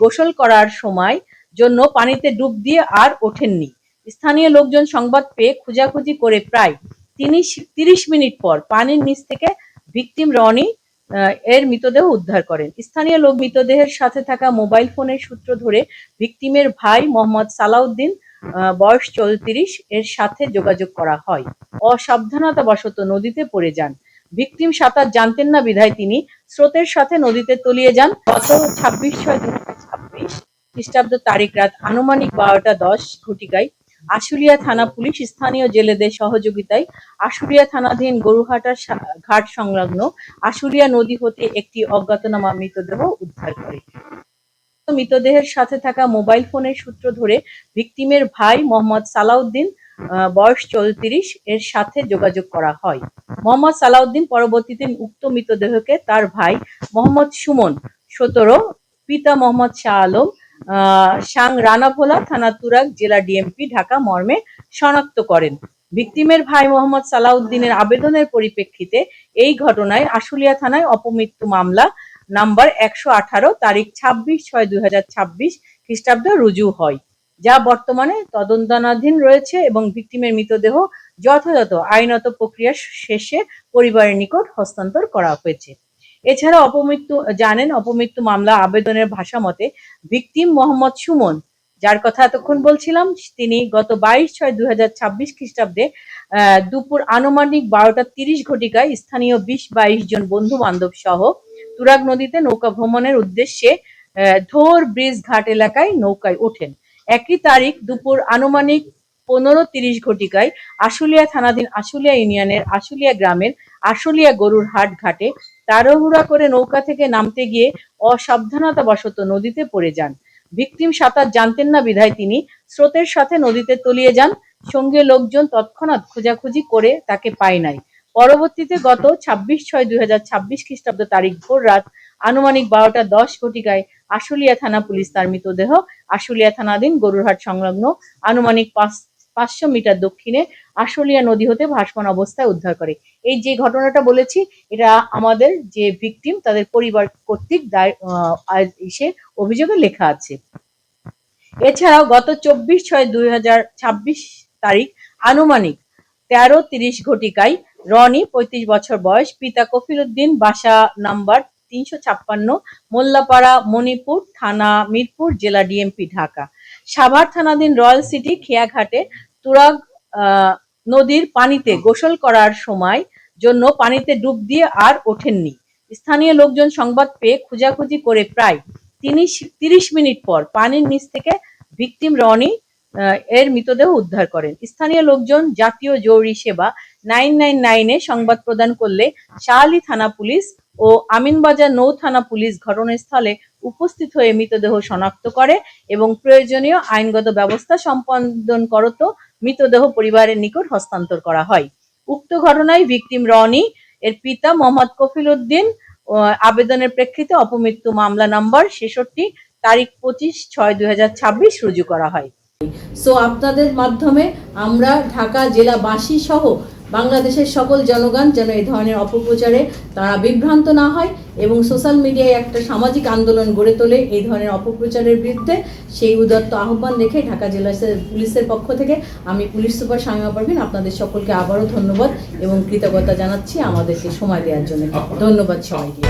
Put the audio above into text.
গোসল করার সময় জন্য পানিতে ডুব দিয়ে আর ওঠেননি। স্থানীয় লোকজন সংবাদ পেয়ে খোঁজাখুঁজি করে প্রায় ৩০ মিনিট পর পানির নিচ থেকে ভিকটিম রনি এর মৃতদেহ উদ্ধার করেন। স্থানীয় লোক মৃতদেহের সাথে থাকা মোবাইল ফোনের সূত্র ধরে ভিকটিমের ভাই মোহাম্মদ সালাউদ্দিন বয়স ৩৪ এর সাথে যোগাযোগ করা হয়। অসাবধানতাবশত নদীতে পড়ে যান। ভিকটিম সাঁতার জানতেন না বিধায় তিনি স্রোতের সাথে নদীতে তলিয়ে যান। গত ২৬/৬/২০২৬ খ্রিস্টাব্দ তারিখ রাত আনুমানিক ১২টা ১০ ঘটিকায় আশুলিয়া থানা পুলিশ স্থানীয় জেলেদের সহযোগিতায় আশুলিয়া থানাধীন গরুহাটা ঘাট সংলগ্ন আশুলিয়া নদী হতে একটি অজ্ঞাতনামা মৃতদেহ উদ্ধার করে। মৃতদেহের সাথে থাকা মোবাইল ফোনের সূত্র ধরে ভিকটিমের ভাই মোহাম্মদ সালাউদ্দিন বয়স ৩৪ এর সাথে যোগাযোগ করা হয়। মোহাম্মদ সালাউদ্দিন পরবর্তীতে উক্ত মৃতদেহকে তার ভাই মোহাম্মদ সুমন ১৭, পিতা মোহাম্মদ শাহ আলম, সাং রানাভোলা থানা তুরাগ, জেলা ডিএমপি, ঢাকা মর্মে শনাক্ত করেন। ভিকটিমের ভাই মোহাম্মদ সালাউদ্দিনের আবেদনের পরিপ্রেক্ষিতে এই ঘটনায় আশুলিয়া থানায় অপমৃত্যু মামলা নাম্বার ১১৮ তারিখ ২৬/৬/২০২৬ খ্রিস্টাব্দ রুজু হয়, যা বর্তমানে তদন্তাধীন রয়েছে এবং ভিকটিমের মৃতদেহ যথাযথ আইনত প্রক্রিয়া শেষে পরিবারের নিকট হস্তান্তর করা হয়েছে। এছাড়া অপমৃত্যু মামলা আবেদনের ভাষা মতে ভিকটিম মোহাম্মদ সুমন, যার কথা এতক্ষণ বলছিলাম, তিনি গত ২২/৬/২০২৬ খ্রিস্টাব্দে দুপুর আনুমানিক ১২টা ৩০ ঘটিকায় স্থানীয় ২০-২২ জন বন্ধু বান্ধব সহ তুরাগ নদীতে নৌকা ভ্রমণের উদ্দেশ্যে ধোর ব্রিজ ঘাট এলাকায় নৌকায় ওঠেন। একই তারিখ দুপুর আনুমানিক ১৫:৩০ ঘটিকায় আশুলিয়া থানাধীন আশুলিয়া ইউনিয়নের আশুলিয়া গ্রামের আশুলিয়া গরুর হাট ঘাটে তাড়াহুড়া করে নৌকা থেকে নামতে গিয়ে অসাবধানতাবশত নদীতে পড়ে যান। ভিকটিম সাঁতার জানতেন না বিধায় তিনি স্রোতের সাথে নদীতে তলিয়ে যান। সঙ্গে লোকজন তৎক্ষণাৎ খোঁজাখুঁজি করে তাকে পায় নাই। পরবর্তীতে গত ২৬/৬/২০২৬ খ্রিস্টাব্দ তারিখ ভোর রাত আনুমানিক ১২টা ১০ ঘটিকায় আশুলিয়া থানা পুলিশ তার মৃতদেহ আশুলিয়া থানাধীন গরুরহাট সংলগ্ন আনুমানিক ৫০০ মিটার দক্ষিণে আশুলিয়া নদী হতে ভাসমান অবস্থায় উদ্ধার করে। এই যে ঘটনাটা বলেছি, এটা আমাদের যে ভিকটিম তাদের পরিবার কর্তৃক অভিযোগে লেখা আছে। এছাড়াও গত ২৪/৬/২০২৬ তারিখ আনুমানিক ১৩:৩০ ঘটিকায় রনি ৩৫ বছর বয়স, পিতা কফিল উদ্দিন, বাসা নাম্বার ৩৫৬, মোল্লাপাড়া, মণিপুর থানা, মিরপুর, জেলা ডিএমপি, ঢাকা, সাভার থানাধীন রয়্যাল সিটি খেয়াঘাটে তুরাগ নদীর পানিতে গোসল করার সময় জন্য পানিতে ডুব দিয়ে আর ওঠেননি। স্থানীয় লোকজন সংবাদ পেয়ে খোঁজাখুঁজি করে প্রায় ৩০ মিনিট পর পানির নিচ থেকে ভিকটিম রনি এর মৃতদেহ উদ্ধার করেন। স্থানীয় লোকজন জাতীয় জরুরি সেবা 999-এ সংবাদ প্রদান করলে শাহআলী থানা পুলিশ ও আমিনবাজার নৌ থানা পুলিশ ঘটনাস্থলে উপস্থিত হয়ে মৃতদেহ শনাক্ত করে এবং প্রয়োজনীয় আইনগত ব্যবস্থা সম্পাদন করত মৃতদেহ পরিবারের নিকট হস্তান্তর করা হয়। উক্ত ঘটনায় ভিকটিম রনি এর পিতা মোহাম্মদ কফিল উদ্দিন আবেদনের প্রেক্ষিতে অপমৃত্যু মামলা নাম্বার ৬৬ তারিখ ২৫/৬/২০২৬ রুজু করা হয়। সো আপনাদের মাধ্যমে আমরা ঢাকা জেলাবাসী সহ বাংলাদেশের সকল জনগণ যেন এই ধরনের অপপ্রচারে তারা বিভ্রান্ত না হয় এবং সোশ্যাল মিডিয়ায় একটা সামাজিক আন্দোলন গড়ে তোলে এই ধরনের অপপ্রচারের বিরুদ্ধে, সেই উদাত্ত আহ্বান রেখে ঢাকা জেলা পুলিশের পক্ষ থেকে আমি পুলিশ সুপার শামীমা পারভীন আপনাদের সকলকে আবারও ধন্যবাদ এবং কৃতজ্ঞতা জানাচ্ছি আমাদেরকে সময় দেওয়ার জন্য। ধন্যবাদ সবাইকে।